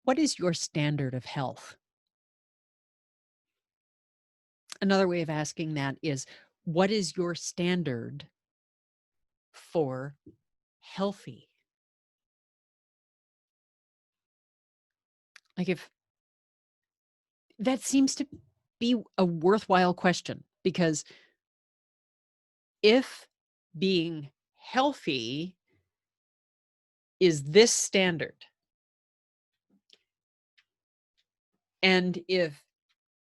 What is your standard of health? Another way of asking that is, what is your standard for healthy? Like, if that seems to be a worthwhile question, because if being healthy is this standard, and if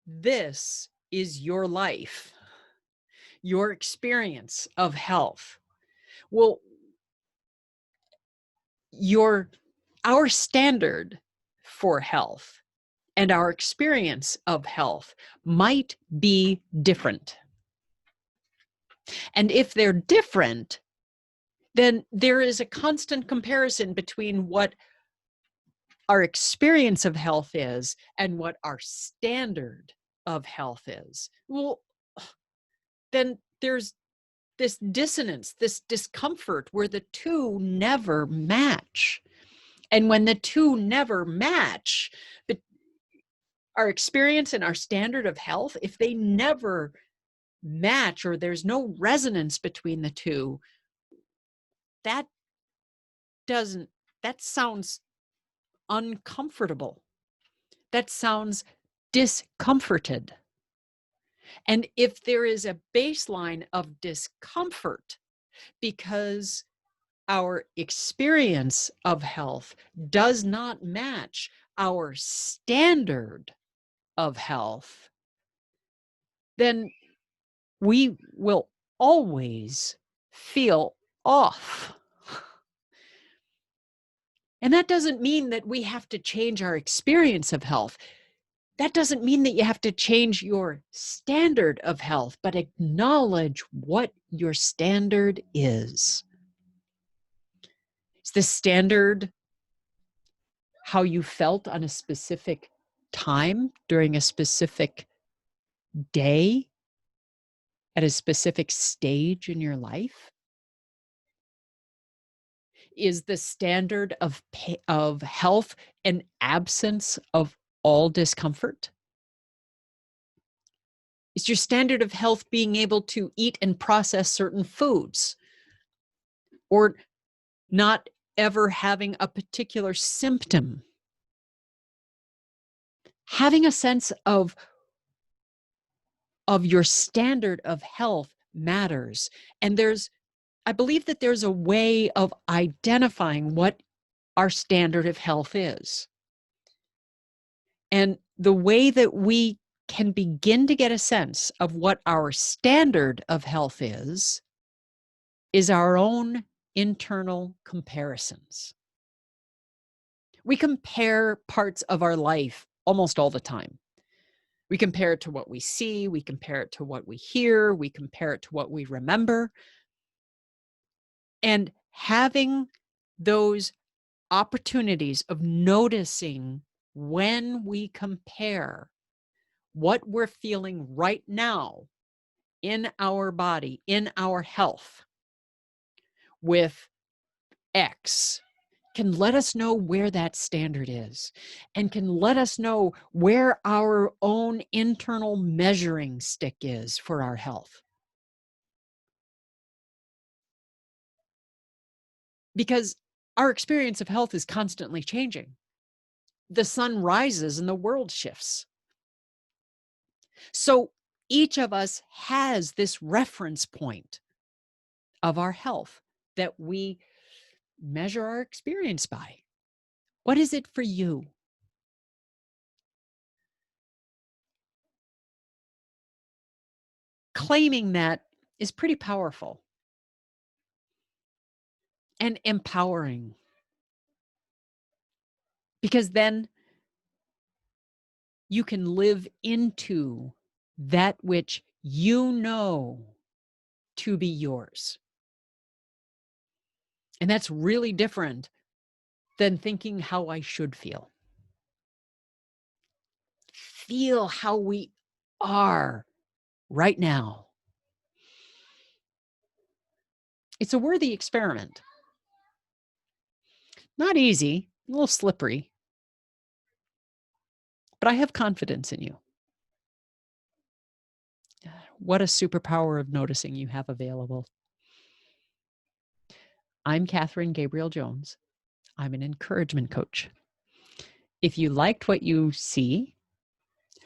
this is your life, your experience of health, well, your our standard for health and our experience of health might be different. And if they're different, then there is a constant comparison between what our experience of health is and what our standard of health is. Well, then there's this dissonance, this discomfort where the two never match. And when the two never match, our experience and our standard of health, if they never match or there's no resonance between the two, that doesn't, that sounds uncomfortable. That sounds discomforted. And if there is a baseline of discomfort because our experience of health does not match our standard of health, then we will always feel off. And that doesn't mean that we have to change our experience of health. That doesn't mean that you have to change your standard of health, but acknowledge what your standard is. Is the standard how you felt on a specific time during a specific day at a specific stage in your life? Is the standard of health an absence of all discomfort? Is your standard of health being able to eat and process certain foods, or not ever having a particular symptom? Having a sense of your standard of health matters. And I believe that there's a way of identifying what our standard of health is. And the way that we can begin to get a sense of what our standard of health is our own internal comparisons. We compare parts of our life almost all the time. We compare it to what we see, we compare it to what we hear, we compare it to what we remember. And having those opportunities of noticing when we compare what we're feeling right now in our body, in our health, with X, can let us know where that standard is and can let us know where our own internal measuring stick is for our health. Because our experience of health is constantly changing. The sun rises and the world shifts. So each of us has this reference point of our health that we measure our experience by. What is it for you? Claiming that is pretty powerful and empowering, because then you can live into that which you know to be yours. And that's really different than thinking how I should feel. Feel how we are right now. It's a worthy experiment. Not easy, a little slippery, but I have confidence in you. What a superpower of noticing you have available. I'm Catherine Gabriel-Jones. I'm an encouragement coach. If you liked what you see,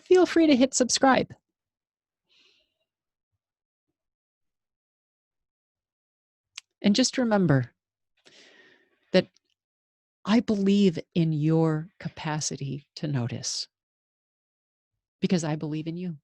feel free to hit subscribe. And just remember that I believe in your capacity to notice because I believe in you.